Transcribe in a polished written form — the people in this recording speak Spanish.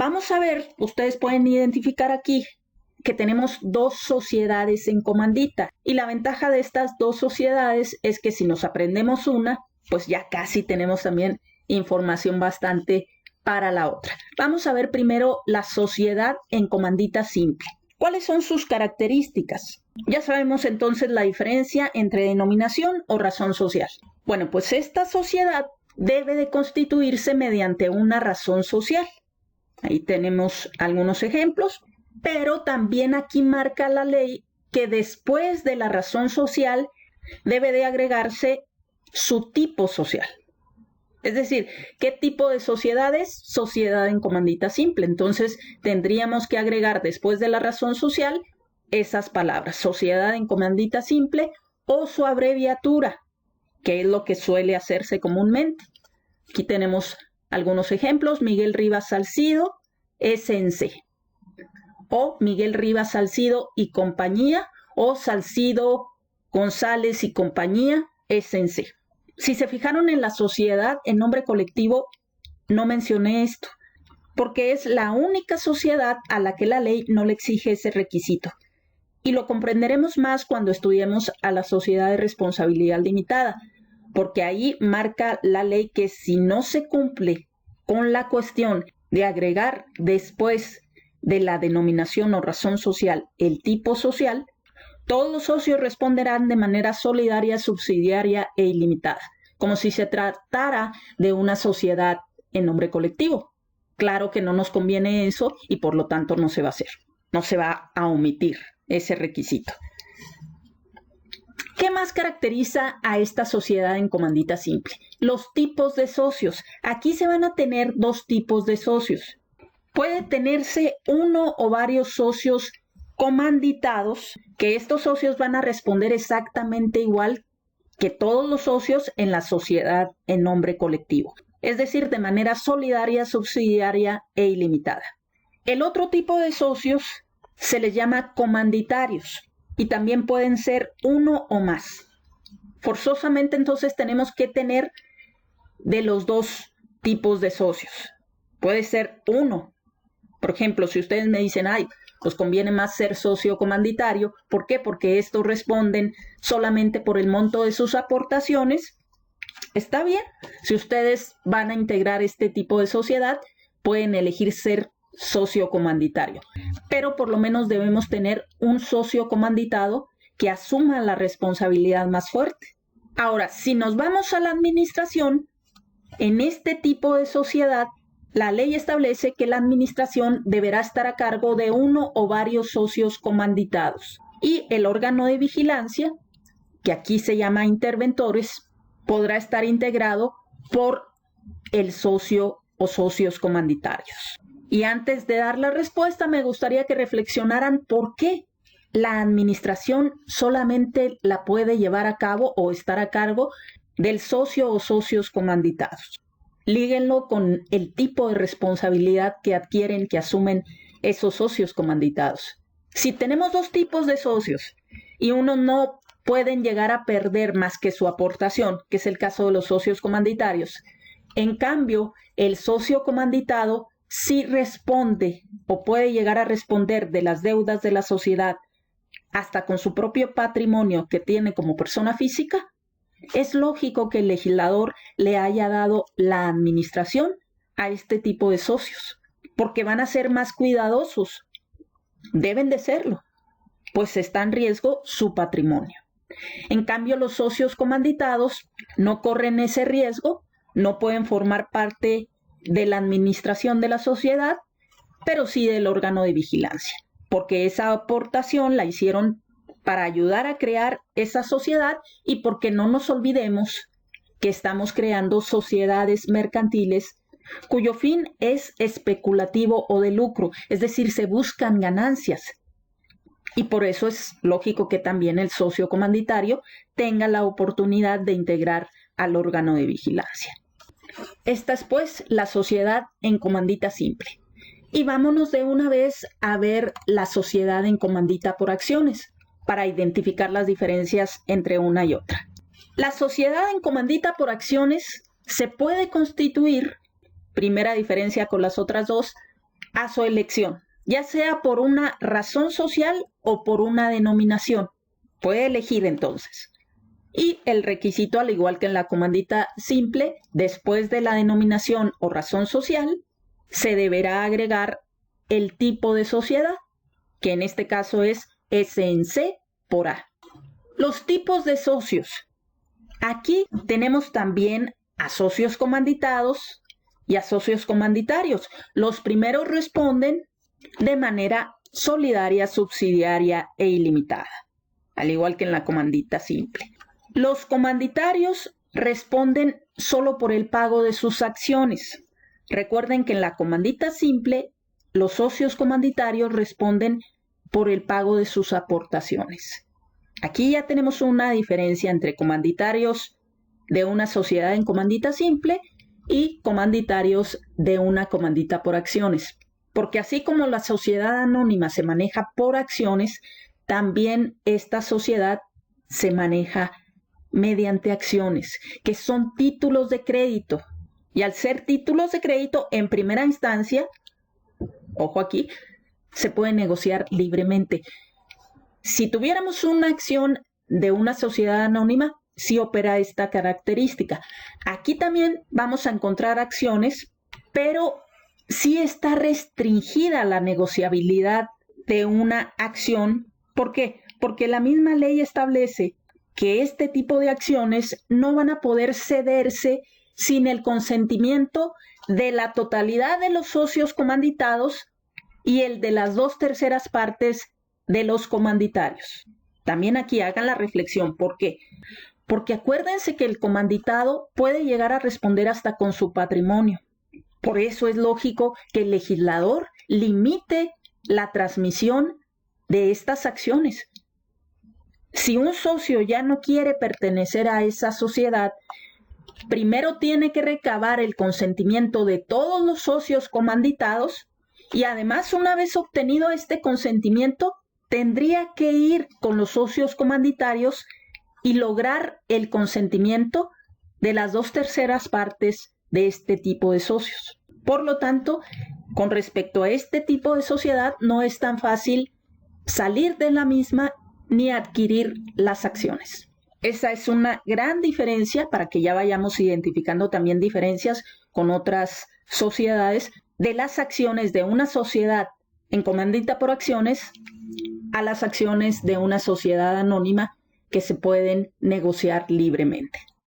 Vamos a ver, ustedes pueden identificar aquí que tenemos dos sociedades en comandita y la ventaja de estas dos sociedades es que si nos aprendemos una, pues ya casi tenemos también información bastante para la otra. Vamos a ver primero la sociedad en comandita simple. ¿Cuáles son sus características? Ya sabemos entonces la diferencia entre denominación o razón social. Bueno, pues esta sociedad debe de constituirse mediante una razón social. Ahí tenemos algunos ejemplos, pero también aquí marca la ley que después de la razón social debe de agregarse su tipo social. Es decir, ¿qué tipo de sociedad es? Sociedad en comandita simple. Entonces, tendríamos que agregar después de la razón social esas palabras, sociedad en comandita simple o su abreviatura, que es lo que suele hacerse comúnmente. Aquí tenemos algunos ejemplos: Miguel Rivas Salcido, SNC, o Miguel Rivas Salcido y compañía, o Salcido González y compañía, SNC. Si se fijaron en la sociedad en nombre colectivo, no mencioné esto, porque es la única sociedad a la que la ley no le exige ese requisito. Y lo comprenderemos más cuando estudiemos a la sociedad de responsabilidad limitada, porque ahí marca la ley que si no se cumple con la cuestión de agregar después de la denominación o razón social el tipo social, todos los socios responderán de manera solidaria, subsidiaria e ilimitada, como si se tratara de una sociedad en nombre colectivo. Claro que no nos conviene eso y por lo tanto no se va a hacer, no se va a omitir ese requisito. ¿Qué más caracteriza a esta sociedad en comandita simple? Los tipos de socios. Aquí se van a tener dos tipos de socios. Puede tenerse uno o varios socios comanditados, que estos socios van a responder exactamente igual que todos los socios en la sociedad en nombre colectivo, es decir, de manera solidaria, subsidiaria e ilimitada. El otro tipo de socios se les llama comanditarios y también pueden ser uno o más. Forzosamente entonces tenemos que tener de los dos tipos de socios. Puede ser uno. Por ejemplo, si ustedes me dicen, pues conviene más ser socio comanditario. ¿Por qué? Porque estos responden solamente por el monto de sus aportaciones. Está bien. Si ustedes van a integrar este tipo de sociedad, pueden elegir ser socio comanditario. Pero por lo menos debemos tener un socio comanditado que asuma la responsabilidad más fuerte. Ahora, si nos vamos a la administración, en este tipo de sociedad, la ley establece que la administración deberá estar a cargo de uno o varios socios comanditados y el órgano de vigilancia, que aquí se llama interventores, podrá estar integrado por el socio o socios comanditarios. Y antes de dar la respuesta, me gustaría que reflexionaran por qué la administración solamente la puede llevar a cabo o estar a cargo del socio o socios comanditados. Líguenlo con el tipo de responsabilidad que adquieren, que asumen esos socios comanditados. Si tenemos dos tipos de socios y uno no pueden llegar a perder más que su aportación, que es el caso de los socios comanditarios, en cambio, el socio comanditado sí responde o puede llegar a responder de las deudas de la sociedad hasta con su propio patrimonio que tiene como persona física, es lógico que el legislador le haya dado la administración a este tipo de socios, porque van a ser más cuidadosos. Deben de serlo, pues está en riesgo su patrimonio. En cambio, los socios comanditados no corren ese riesgo, no pueden formar parte de la administración de la sociedad, pero sí del órgano de vigilancia, porque esa aportación la hicieron para ayudar a crear esa sociedad y porque no nos olvidemos que estamos creando sociedades mercantiles cuyo fin es especulativo o de lucro, es decir, se buscan ganancias. Y por eso es lógico que también el socio comanditario tenga la oportunidad de integrar al órgano de vigilancia. Esta es pues la sociedad en comandita simple. Y vámonos de una vez a ver la sociedad en comandita por acciones, para identificar las diferencias entre una y otra. La sociedad en comandita por acciones se puede constituir, primera diferencia con las otras dos, a su elección, ya sea por una razón social o por una denominación. Puede elegir entonces. Y el requisito, al igual que en la comandita simple, después de la denominación o razón social, se deberá agregar el tipo de sociedad, que en este caso es S en C por A. Los tipos de socios. Aquí tenemos también a socios comanditados y a socios comanditarios. Los primeros responden de manera solidaria, subsidiaria e ilimitada, al igual que en la comandita simple. Los comanditarios responden solo por el pago de sus acciones. Recuerden que en la comandita simple, los socios comanditarios responden por el pago de sus aportaciones. Aquí ya tenemos una diferencia entre comanditarios de una sociedad en comandita simple y comanditarios de una comandita por acciones. Porque así como la sociedad anónima se maneja por acciones, también esta sociedad se maneja mediante acciones, que son títulos de crédito. Y al ser títulos de crédito, en primera instancia, ojo aquí, se puede negociar libremente. Si tuviéramos una acción de una sociedad anónima, sí opera esta característica. Aquí también vamos a encontrar acciones, pero sí está restringida la negociabilidad de una acción. ¿Por qué? Porque la misma ley establece que este tipo de acciones no van a poder cederse sin el consentimiento de la totalidad de los socios comanditados y el de las 2/3 partes de los comanditarios. También aquí hagan la reflexión. ¿Por qué? Porque acuérdense que el comanditado puede llegar a responder hasta con su patrimonio. Por eso es lógico que el legislador limite la transmisión de estas acciones. Si un socio ya no quiere pertenecer a esa sociedad, primero tiene que recabar el consentimiento de todos los socios comanditados y además, una vez obtenido este consentimiento, tendría que ir con los socios comanditarios y lograr el consentimiento de las 2/3 partes de este tipo de socios. Por lo tanto, con respecto a este tipo de sociedad, no es tan fácil salir de la misma ni adquirir las acciones. Esa es una gran diferencia para que ya vayamos identificando también diferencias con otras sociedades de las acciones de una sociedad en comandita por acciones a las acciones de una sociedad anónima que se pueden negociar libremente.